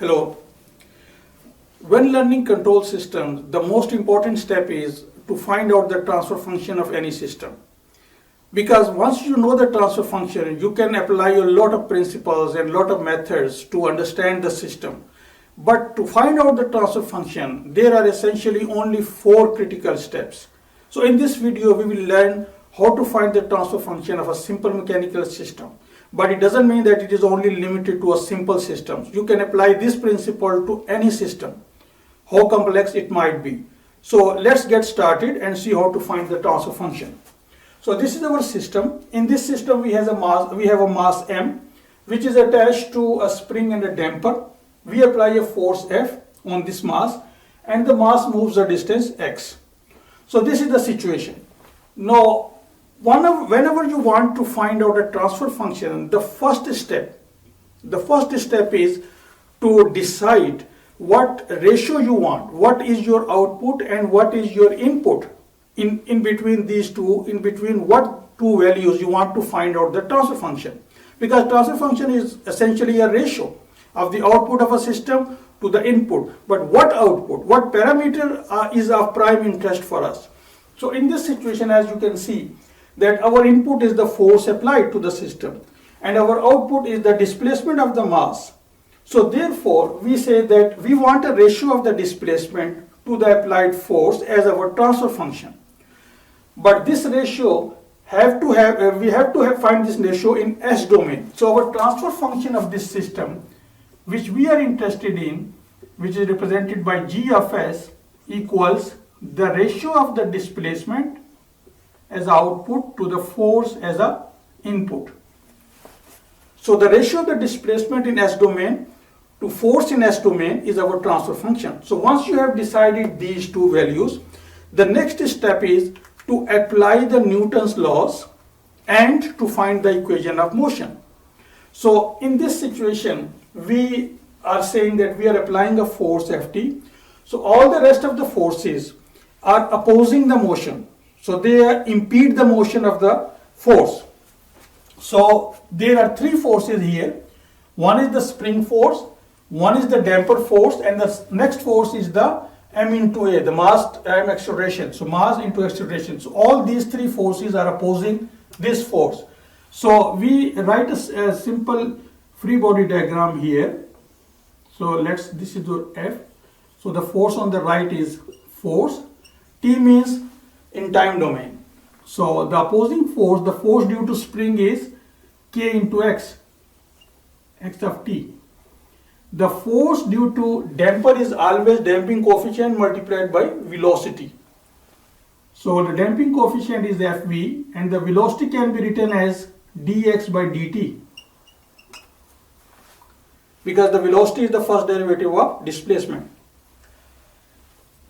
Hello. When learning control systems, the most important step is to find out the transfer function of any system. Because once you know the transfer function, you can apply a lot of principles and a lot of methods to understand the system. But to find out the transfer function, there are essentially only 4 critical steps. So in this video, we will learn how to find the transfer function of a simple mechanical system. But it doesn't mean that it is only limited to a simple system. You can apply this principle to any system, how complex it might be. So let's get started and see how to find the transfer function. So this is our system. In this system, we have a mass M, which is attached to a spring and a damper. We apply a force F on this mass, and the mass moves a distance x. So this is the situation. Now, whenever you want to find out a transfer function, the first step is to decide what ratio you want, what is your output and what is your input. In between these two, in between what two values you want to find out the transfer function. Because transfer function is essentially a ratio of the output of a system to the input. But what output, what parameter is of prime interest for us? So in this situation, as you can see, that our input is the force applied to the system and our output is the displacement of the mass. So therefore, we say that we want a ratio of the displacement to the applied force as our transfer function. But this ratio we have to find this ratio in S domain. So our transfer function of this system, which we are interested in, which is represented by G of S, equals the ratio of the displacement as output to the force as a input. So the ratio of the displacement in S domain to force in S domain is our transfer function. So once you have decided these two values, the next step is to apply the Newton's laws and to find the equation of motion. So in this situation, we are saying that we are applying a force Ft. So all the rest of the forces are opposing the motion. So they impede the motion of the force. So there are 3 forces here. One is the spring force, one is the damper force, and the next force is the M into A, the mass times acceleration. So mass into acceleration. So all these 3 forces are opposing this force. So we write a simple free body diagram here. So this is the F. So the force on the right is force. T means in time domain. So the opposing force, the force due to spring is K into X, X of T. The force due to damper is always damping coefficient multiplied by velocity. So the damping coefficient is Fv and the velocity can be written as dx by dt. Because the velocity is the first derivative of displacement.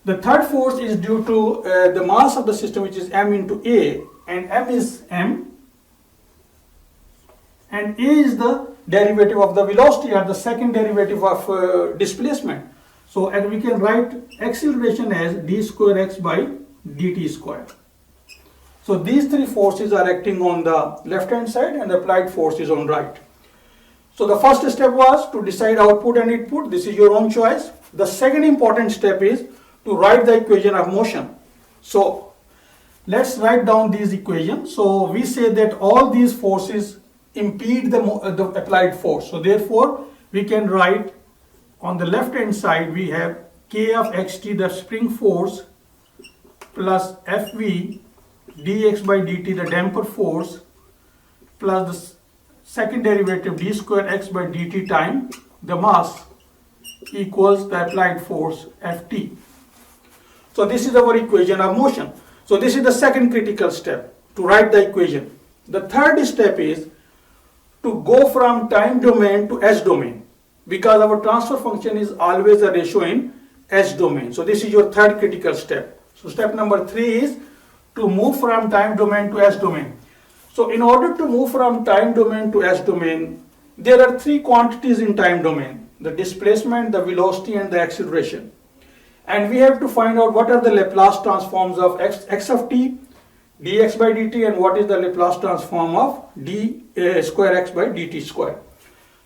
The third force is due to the mass of the system, which is M into A, and M is M, and A is the derivative of the velocity or the second derivative of displacement. So and we can write acceleration as d square x by dt square. So these 3 forces are acting on the left hand side and the applied force is on right. So the first step was to decide output and input. This is your own choice. The second important step is to write the equation of motion. So let's write down these equations. So we say that all these forces impede the applied force. So therefore we can write on the left hand side we have K of xt, the spring force, plus Fv dx by dt, the damper force, plus the second derivative d square x by dt time the mass equals the applied force Ft. So this is our equation of motion. So this is the second critical step, to write the equation. The third step is to go from time domain to S domain, because our transfer function is always a ratio in S domain. So this is your third critical step. So step number 3 is to move from time domain to S domain. So in order to move from time domain to S domain, there are 3 quantities in time domain: the displacement, the velocity, and the acceleration. And we have to find out what are the Laplace transforms of x of t, dx by dt, and what is the Laplace transform of d square x by dt square.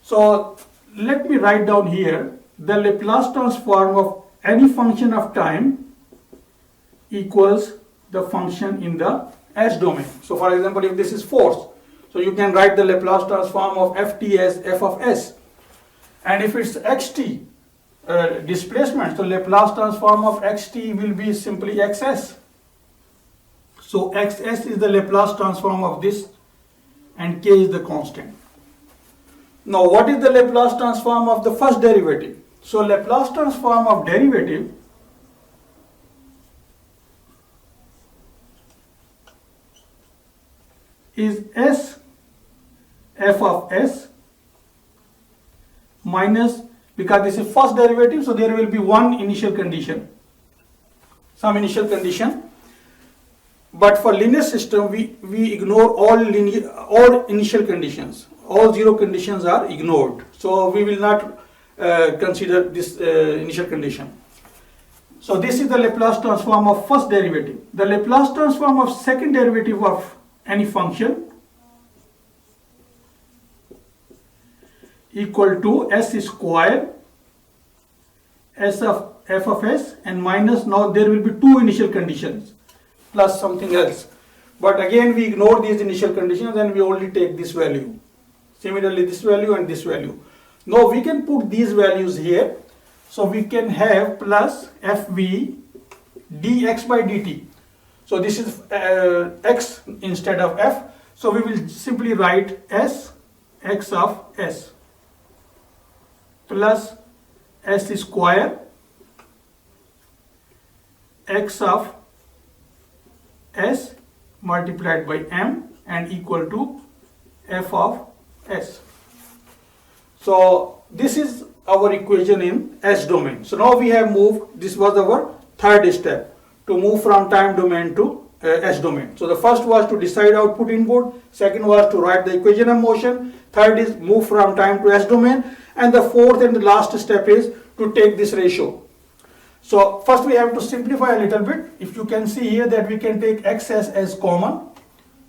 So let me write down here the Laplace transform of any function of time equals the function in the S domain. So for example, if this is force, so you can write the Laplace transform of ft as f of s. And if it's xt, displacement, so Laplace transform of xt will be simply xs. So xs is the Laplace transform of this and k is the constant. Now what is the Laplace transform of the first derivative? So Laplace transform of derivative is s f of s minus, because this is first derivative, so there will be one initial condition, some initial condition. But for linear system, we ignore all initial conditions. All zero conditions are ignored. So we will not consider this initial condition. So this is the Laplace transform of first derivative. The Laplace transform of second derivative of any function equal to s square s of f of s and minus, now there will be two initial conditions plus something else. But again we ignore these initial conditions and we only take this value. Similarly this value and this value. Now we can put these values here. So we can have plus fv dx by dt. So this is x instead of f. So we will simply write s x of s plus s square x of s multiplied by m and equal to f of s. So this is our equation in S domain. So now we have moved, this was our third step, to move from time domain to S domain. So the first was to decide output input, second was to write the equation of motion, third is move from time to S domain, and the fourth and the last step is to take this ratio. So first we have to simplify a little bit. If you can see here that we can take xs as common.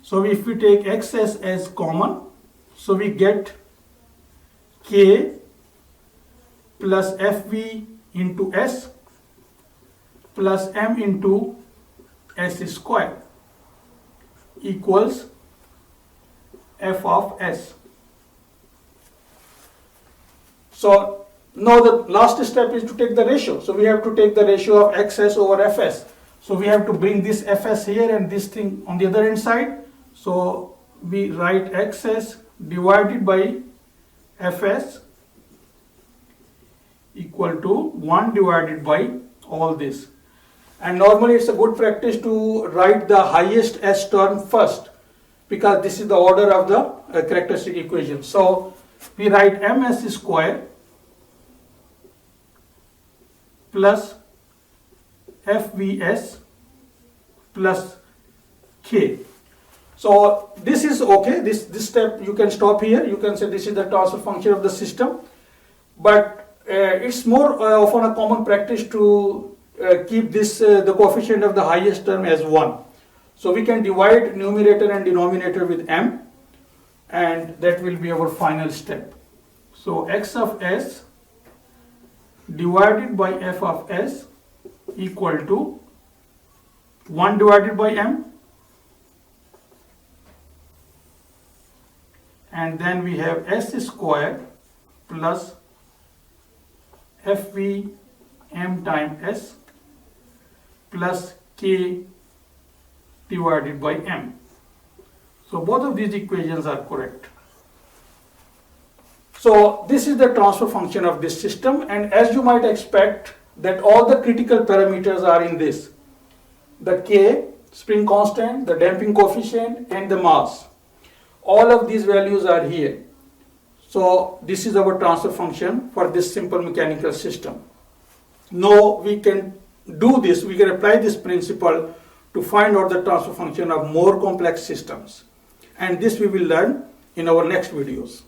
So if we take xs as common, so we get k plus fv into s plus m into s square equals f of s. So now the last step is to take the ratio. So we have to take the ratio of xs over fs. So we have to bring this fs here and this thing on the other hand side. So we write xs divided by fs equal to 1 divided by all this. And normally it's a good practice to write the highest s term first, because this is the order of the characteristic equation. So we write ms square plus fvs plus k. So this is okay, this step you can stop here, you can say this is the transfer function of the system, but it's more often a common practice to keep this the coefficient of the highest term as 1. So we can divide numerator and denominator with m, and that will be our final step. So x of s divided by f of s equal to 1 divided by m, and then we have s square plus fv m times s plus k divided by m. So both of these equations are correct. So this is the transfer function of this system, and as you might expect that all the critical parameters are in this. The k, spring constant, the damping coefficient and the mass. All of these values are here. So this is our transfer function for this simple mechanical system. Now we can do this, we can apply this principle to find out the transfer function of more complex systems. And this we will learn in our next videos.